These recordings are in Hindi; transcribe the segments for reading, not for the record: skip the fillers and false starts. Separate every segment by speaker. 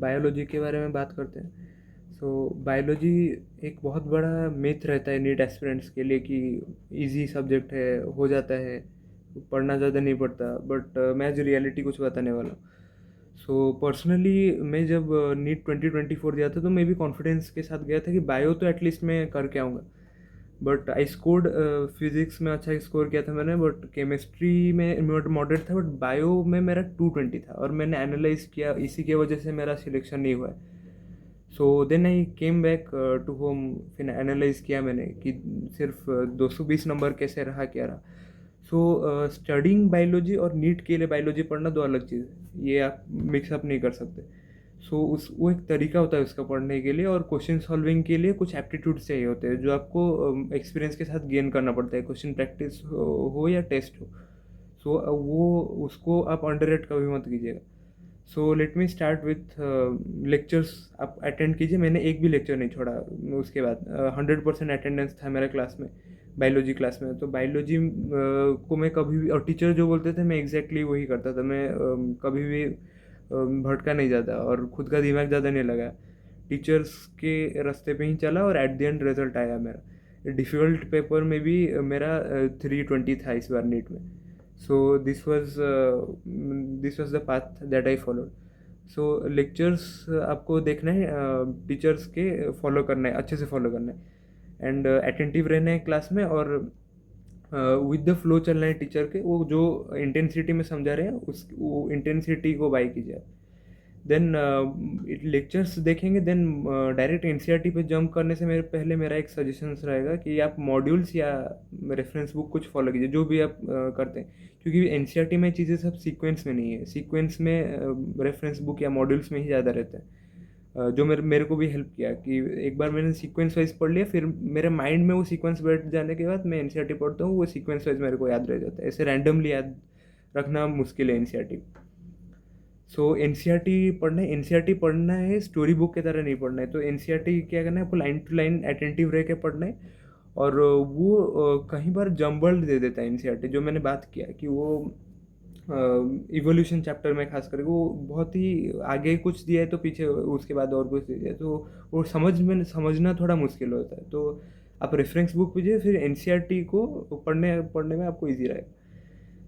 Speaker 1: बायोलॉजी के बारे में बात करते हैं। बायोलॉजी एक बहुत बड़ा मिथ रहता है नीट एस्पिरेंट्स के लिए कि इजी सब्जेक्ट है, हो जाता है, पढ़ना ज़्यादा नहीं पड़ता। बट मैं आज रियलिटी कुछ बताने वाला हूँ। पर्सनली मैं जब नीट 2024 दिया था तो मैं भी कॉन्फिडेंस के साथ गया था कि बायो तो एटलीस्ट मैं करके आऊँगा। बट आई स्कोर्ड फिजिक्स में अच्छा स्कोर किया था मैंने, बट केमिस्ट्री में मॉडरेट था, बट बायो में मेरा 220 था और मैंने एनालाइज किया, इसी की वजह से मेरा सिलेक्शन नहीं हुआ है। Then I came back to home, फिर एनालाइज किया मैंने कि सिर्फ 220 नंबर कैसे रहा, क्या रहा। स्टडिंग बायोलॉजी और नीट के लिए बायोलॉजी पढ़ना दो अलग चीज़ है, ये आप मिक्सअप नहीं कर सकते। वो एक तरीका होता है उसका पढ़ने के लिए, और क्वेश्चन सॉल्विंग के लिए कुछ एप्टीट्यूड चाहिए होते हैं जो आपको एक्सपीरियंस के साथ गेन करना पड़ता है, क्वेश्चन प्रैक्टिस हो या टेस्ट हो। वो उसको आप अंडर कभी मत कीजिएगा। Let me start with lectures. आप अटेंड कीजिए, मैंने एक भी लेक्चर नहीं छोड़ा। उसके बाद 100% अटेंडेंस था मेरा क्लास में, बायोलॉजी क्लास में। तो बायोलॉजी को मैं कभी भी, और टीचर जो बोलते थे मैं एग्जैक्टली वही करता था। मैं कभी भी भटका नहीं जाता और खुद का दिमाग ज़्यादा नहीं लगा, टीचर्स के रास्ते पे ही चला, और एट द एंड रिजल्ट आया मेरा। डिफ़िकल्ट पेपर में भी मेरा 320 था इस बार नीट में। This was the path that I followed. Lectures आपको देखना है, टीचर्स के फॉलो करना है, अच्छे से फॉलो करना है, एंड अटेंटिव रहना है क्लास में, और विद द फ्लो चलना है टीचर के। वो जो इंटेंसिटी में समझा रहे हैं वो इंटेंसिटी को बाई कीजिए। देन लेक्चर्स देखेंगे, देन डायरेक्ट एनसीईआरटी पे जंप करने से मेरा एक सजेशन रहेगा कि आप मॉड्यूल्स या रेफरेंस बुक कुछ फॉलो कीजिए, जो भी आप करते हैं। क्योंकि एनसीईआरटी में चीज़ें सब सीक्वेंस में नहीं है, सीक्वेंस में रेफरेंस बुक या मॉड्यूल्स में ही ज़्यादा रहता है। जो मेरे को भी हेल्प किया कि एक बार मैंने सीक्वेंस वाइज पढ़ लिया, फिर मेरे माइंड में वो सीक्वेंस बैठ जाने के बाद मैं एनसीईआरटी पढ़ता हूँ, वो सीक्वेंस वाइज मेरे को याद रह जाता है। ऐसे रैंडमली याद रखना मुश्किल है एनसीईआरटी। एनसीईआरटी पढ़ना है, स्टोरी बुक की तरह नहीं पढ़ना है। तो एनसीईआरटी क्या करना है, आपको लाइन टू लाइन अटेंटिव रह के पढ़ना है। और वो कहीं बार जम्बल्ड दे देता है एनसीईआरटी, जो मैंने बात किया कि वो इवोल्यूशन चैप्टर में खास करके वो बहुत ही आगे कुछ दिया है तो पीछे उसके बाद और कुछ दिया है, तो वो समझना थोड़ा मुश्किल होता है। तो आप रेफरेंस बुक पीजिए, फिर एनसीईआरटी को पढ़ने में आपको ईजी रहेगा।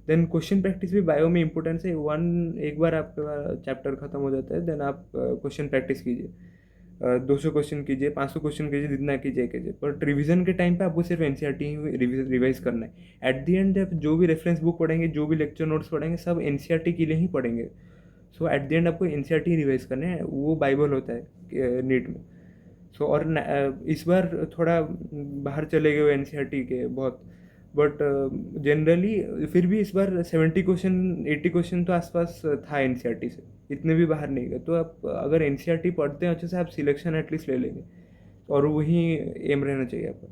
Speaker 1: देन क्वेश्चन प्रैक्टिस भी बायो में इंपॉर्टेंस है। एक बार आपका चैप्टर खत्म हो जाता है, देन आप क्वेश्चन प्रैक्टिस कीजिए। 200 क्वेश्चन कीजिए, 500 क्वेश्चन कीजिए, जितना कीजिए। बट रिवीजन के टाइम पे आपको सिर्फ एनसीईआरटी ही रिवाइज करना है। एट द एंड आप जो भी रेफरेंस बुक पढ़ेंगे, जो भी लेक्चर नोट्स पढ़ेंगे, सब एनसीईआरटी के लिए ही पढ़ेंगे। एट द एंड आपको एनसीईआरटी रिवाइज करना है, वो बाइबल होता है नीट में। इस बार थोड़ा बाहर चले गए एनसीईआरटी के बहुत, बट जनरली फिर भी इस बार 70 क्वेश्चन 80 क्वेश्चन तो आसपास था एनसीईआरटी से, इतने भी बाहर नहीं गए। तो आप अगर एनसीईआरटी पढ़ते हैं अच्छे से, आप सिलेक्शन एटलीस्ट ले लेंगे, और वही एम रहना चाहिए आपका।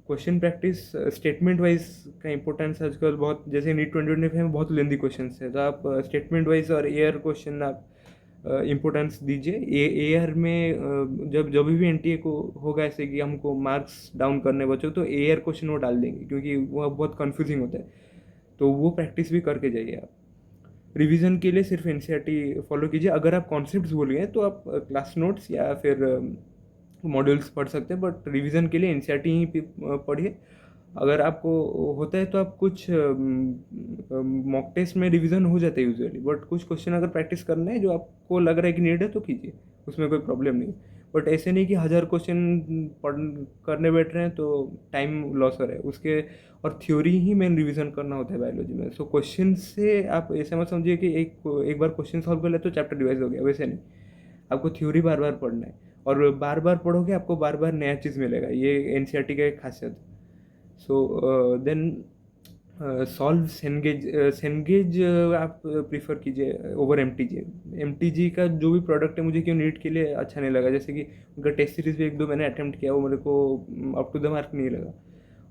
Speaker 1: क्वेश्चन प्रैक्टिस स्टेटमेंट वाइज का इंपॉर्टेंस आजकल बहुत, जैसे नीट 2025 में बहुत लेंदी क्वेश्चन है, तो आप स्टेटमेंट वाइज और एयर क्वेश्चन आप इम्पोर्टेंस दीजिए। एयर में जब जब भी एनटीए को होगा ऐसे कि हमको मार्क्स डाउन करने बच्चों, तो एयर क्वेश्चन वो डाल देंगे, क्योंकि वो बहुत कंफ्यूजिंग होता है। तो वो प्रैक्टिस भी करके जाइए आप। रिवीजन के लिए सिर्फ एनसीईआरटी फॉलो कीजिए। अगर आप कॉन्सेप्ट्स भूल गए तो आप क्लास नोट्स या फिर मॉड्यूल्स पढ़ सकते हैं, बट रिवीजन के लिए एनसीईआरटी ही पढ़िए। अगर आपको होता है तो आप कुछ मॉक टेस्ट में रिवीजन हो जाता है यूजुअली, बट कुछ क्वेश्चन अगर प्रैक्टिस करना है जो आपको लग रहा है कि नीड है तो कीजिए, उसमें कोई प्रॉब्लम नहीं। बट ऐसे नहीं कि 1000 क्वेश्चन पढ़ करने बैठ रहे हैं तो टाइम लॉस हो रहा है उसके। और थ्योरी ही मेन रिवीजन करना होता है बायोलॉजी में। क्वेश्चन से आप ऐसे मत समझिए कि एक बार क्वेश्चन सॉल्व कर लिया तो चैप्टर रिवाइज हो गया, वैसे नहीं। आपको थ्योरी बार बार पढ़ना है, और बार बार पढ़ोगे आपको बार बार नया चीज़ मिलेगा, ये एनसीईआरटी का एक खासियत है। देन सॉल्व सेनगेज आप प्रीफर कीजिए ओवर एमटीजी। एमटीजी का जो भी प्रोडक्ट है मुझे क्यों नीट के लिए अच्छा नहीं लगा, जैसे कि उनका टेस्ट सीरीज भी 1-2 मैंने अटेम्प्ट किया, वो मेरे को अप टू द मार्क नहीं लगा।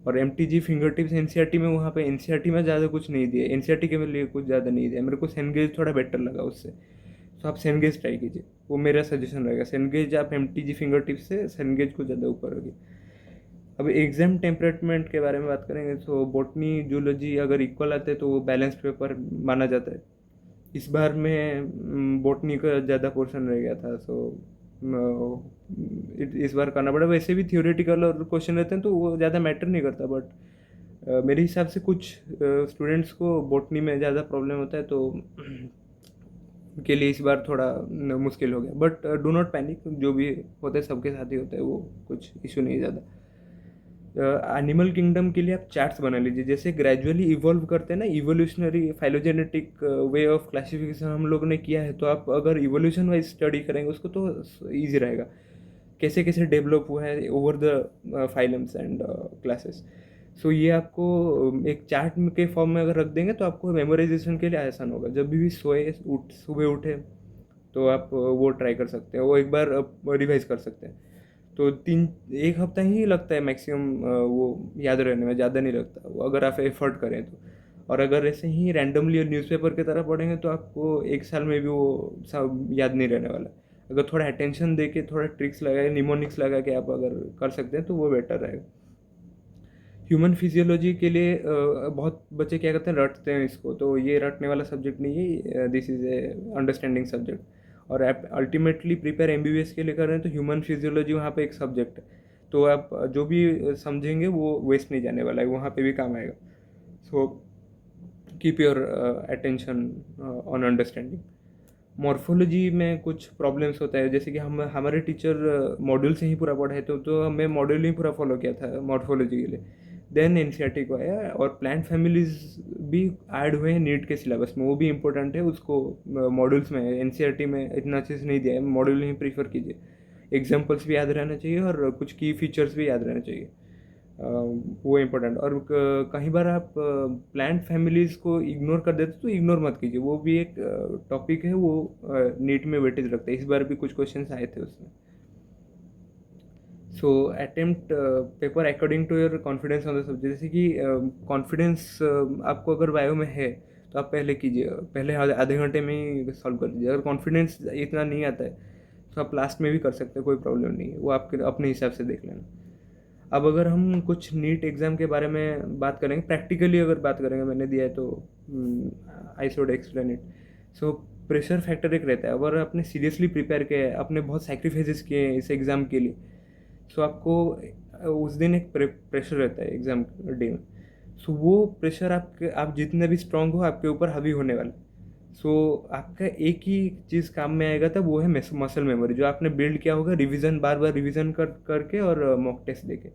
Speaker 1: और एमटीजी फिंगर टिप्स एनसीईआरटी में, वहाँ पे एनसीईआरटी में ज़्यादा कुछ नहीं दिया, एनसीईआरटी के लिए कुछ ज़्यादा नहीं दिया, मेरे को सेनगेज थोड़ा बेटर लगा उससे। तो आप सेनगेज ट्राई कीजिए, वो मेरा सजेशन रहेगा। सेनगेज आप एमटीजी फिंगर टिप्स से सेनगेज को ज़्यादा ऊपर होगी। अब एग्जाम टेम्परेटमेंट के बारे में बात करेंगे तो बॉटनी जूलॉजी अगर इक्वल आते हैं तो वो बैलेंस्ड पेपर माना जाता है। इस बार में बॉटनी का ज़्यादा पोर्शन रह गया था, सो इस बार करना पड़ा। वैसे भी थियोरेटिकल और क्वेश्चन रहते हैं तो वो ज़्यादा मैटर नहीं करता, बट मेरे हिसाब से कुछ स्टूडेंट्स को बॉटनी में ज़्यादा प्रॉब्लम होता है, तो उनके लिए इस बार थोड़ा मुश्किल हो गया। बट डू नॉट पैनिक, जो भी होता है सबके साथ ही होता है, वो कुछ इशू नहीं ज़्यादा। एनिमल किंगडम के लिए आप चार्ट्स बना लीजिए, जैसे ग्रेजुअली इवॉल्व करते हैं ना, evolutionary phylogenetic way of classification हम लोग ने किया है, तो आप अगर इवोल्यूशन वाइज स्टडी करेंगे उसको तो ईजी रहेगा, कैसे कैसे डेवलप हुआ है over the phylums and classes. So ये आपको एक चार्ट के फॉर्म में अगर रख देंगे तो आपको मेमोराइजेशन के लिए आसान होगा। जब भी सुबह उठे तो आप वो ट्राई कर सकते हैं, वो एक बार रिवाइज कर सकते हैं। तो 1 हफ्ता ही लगता है मैक्सिमम वो याद रहने में, ज़्यादा नहीं लगता वो, अगर आप एफर्ट करें तो। और अगर ऐसे ही रैंडमली न्यूज़पेपर की तरह पढ़ेंगे तो आपको 1 साल में भी वो सब याद नहीं रहने वाला। अगर थोड़ा अटेंशन दे के, थोड़ा ट्रिक्स लगा, निमोनिक्स लगा के आप अगर कर सकते हैं तो वो बेटर रहेगा। ह्यूमन फिजियोलॉजी के लिए बहुत बच्चे क्या करते हैं, रटते हैं इसको, तो ये रटने वाला सब्जेक्ट नहीं है, this is a understanding subject. और आप अल्टीमेटली प्रिपेयर एमबीबीएस के लिए कर रहे हैं तो ह्यूमन फिजियोलॉजी वहाँ पे एक सब्जेक्ट है, तो आप जो भी समझेंगे वो वेस्ट नहीं जाने वाला है, वहाँ पे भी काम आएगा। So keep your attention on understanding. Morphology में कुछ प्रॉब्लम्स होता है, जैसे कि हम हमारे टीचर मॉड्यूल से ही पूरा पढ़ाए, तो हमें मॉड्यूल ही पूरा फॉलो किया था मॉर्फोलॉजी के लिए। देन एनसीईआरटी को आया और प्लांट फैमिलीज भी ऐड हुए हैं नीट के सिलेबस में, वो भी इम्पोर्टेंट है, उसको मॉड्यूल्स में एनसीईआरटी में इतना अच्छे से नहीं दिया है, मॉड्यूल ही प्रीफर कीजिए। एग्जाम्पल्स भी याद रहना चाहिए और कुछ की फीचर्स भी याद रहना चाहिए, वो इम्पोर्टेंट। और कहीं बार आप प्लांट फैमिलीज़ को इग्नोर कर देते तो इग्नोर मत कीजिए, वो भी एक टॉपिक है, वो नीट में वेटेज रखता है, इस बार भी कुछ क्वेश्चंस आए थे उसमें। So attempt paper according to your confidence on the subject, जैसे कि कॉन्फिडेंस आपको अगर बायो में है तो आप पहले कीजिए, पहले आधे घंटे में ही सॉल्व कर लीजिए। अगर कॉन्फिडेंस इतना नहीं आता है तो आप लास्ट में भी कर सकते हैं, कोई प्रॉब्लम नहीं है, वो आपके अपने हिसाब से देख लेना। अब अगर हम कुछ नीट एग्ज़ाम के बारे में बात करेंगे, प्रैक्टिकली अगर बात करेंगे, मैंने दिया है तो I should explain it. So pressure factor एक रहता है, अगर आपने सीरियसली प्रिपेयर किया है, आपने बहुत सैक्रिफाइसेस किए हैं इस एग्ज़ाम के लिए, सो आपको उस दिन एक प्रेशर रहता है एग्ज़ाम डे में। सो वो प्रेशर आप जितने भी स्ट्रांग हो आपके ऊपर हावी होने वाला। सो आपका एक ही चीज़ काम में आएगा तब, वो है मसल मेमोरी, जो आपने बिल्ड किया होगा रिवीजन, बार बार रिवीजन करके और मॉक टेस्ट देके,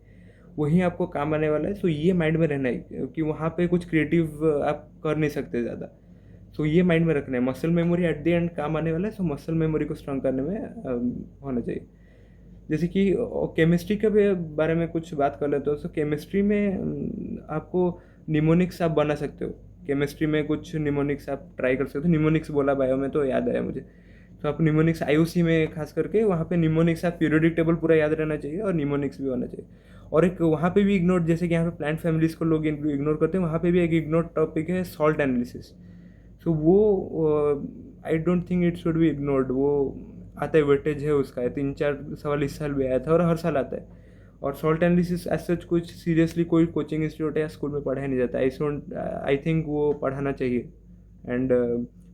Speaker 1: वही आपको काम आने वाला है। सो ये माइंड में रहना है कि वहाँ पे कुछ क्रिएटिव आप कर नहीं सकते ज़्यादा। सो ये माइंड में रखना है, muscle memory eight the and काम आने वाला है, सो मसल मेमोरी को स्ट्रांग करने में होना चाहिए। जैसे कि केमिस्ट्री के बारे में कुछ बात कर लेते हो, तो केमिस्ट्री में आपको निमोनिक्स आप बना सकते हो, केमिस्ट्री में कुछ निमोनिक्स आप ट्राई कर सकते हो। निमोनिक्स बोला बायो में तो याद आया मुझे, तो आप निमोनिक्स आईयूसी में खास करके वहाँ पे निमोनिक्स आप पीरियोडिक टेबल पूरा याद रहना चाहिए और निमोनिक्स भी होना चाहिए। और एक वहाँ पे भी इग्नोर, जैसे कि यहाँ पे प्लांट फैमिलीज को लोग इग्नोर करते हैं, वहाँ पे भी एक इग्नोर टॉपिक है सॉल्ट एनालिसिस। सो वो I don't think it should be ignored, वो आता है, वेटेज है उसका, 3-4 सवाल इस साल भी आया था और हर साल आता है। और सॉल्ट एनालिसिस एज सच कुछ सीरियसली कोई कोचिंग इंस्टीट्यूट या स्कूल में पढ़ाया नहीं जाता, आई थिंक वो पढ़ाना चाहिए। एंड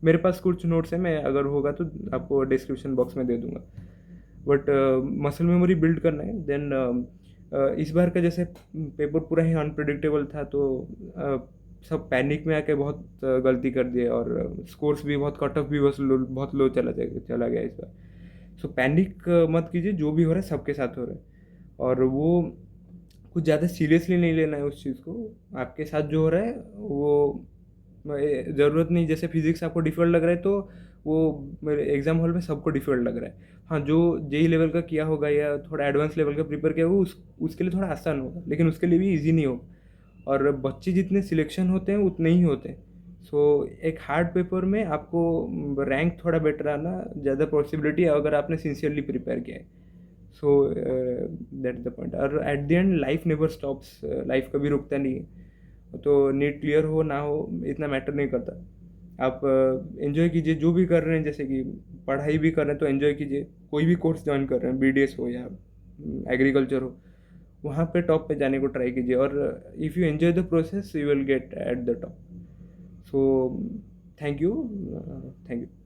Speaker 1: मेरे पास कुछ नोट्स हैं, मैं अगर होगा तो आपको डिस्क्रिप्शन बॉक्स में दे दूंगा। बट मसल मेमोरी बिल्ड करना है। देन इस बार का जैसे पेपर पूरा ही अनप्रिडिक्टेबल था, तो सब पैनिक में आके बहुत गलती कर दिए और स्कोर्स भी बहुत, कट ऑफ भी बहुत लो चला गया इस बार। सो पैनिक मत कीजिए, जो भी हो रहा है सबके साथ हो रहा है, और वो कुछ ज़्यादा सीरियसली नहीं लेना है उस चीज़ को। आपके साथ जो हो रहा है वो ज़रूरत नहीं, जैसे फिजिक्स आपको डिफ़िकल्ट लग रहा है तो वो मेरे एग्ज़ाम हॉल में सबको डिफ़िकल्ट लग रहा है। हाँ, जो जेई लेवल का किया होगा या थोड़ा एडवांस लेवल का प्रिपेयर किया होगा उसके लिए थोड़ा आसान होगा, लेकिन उसके लिए भी ईजी नहीं होगा। और बच्चे जितने सिलेक्शन होते हैं उतने ही होते हैं। सो एक हार्ड पेपर में आपको रैंक थोड़ा बेटर आना ज़्यादा पॉसिबिलिटी है अगर आपने सिंसियरली प्रिपेयर किया है। So that the point. और at the end life never stops, life कभी रुकता नहीं है, तो नीट क्लियर हो ना हो इतना मैटर नहीं करता। आप एंजॉय कीजिए जो भी कर रहे हैं, जैसे कि पढ़ाई भी कर रहे हैं तो एंजॉय कीजिए, कोई भी कोर्स ज्वाइन कर रहे हैं, बीडीएस हो या एग्रीकल्चर हो, वहाँ पे टॉप पे जाने को ट्राई कीजिए। और if you enjoy the process you will get at the top. So thank you. Thank you.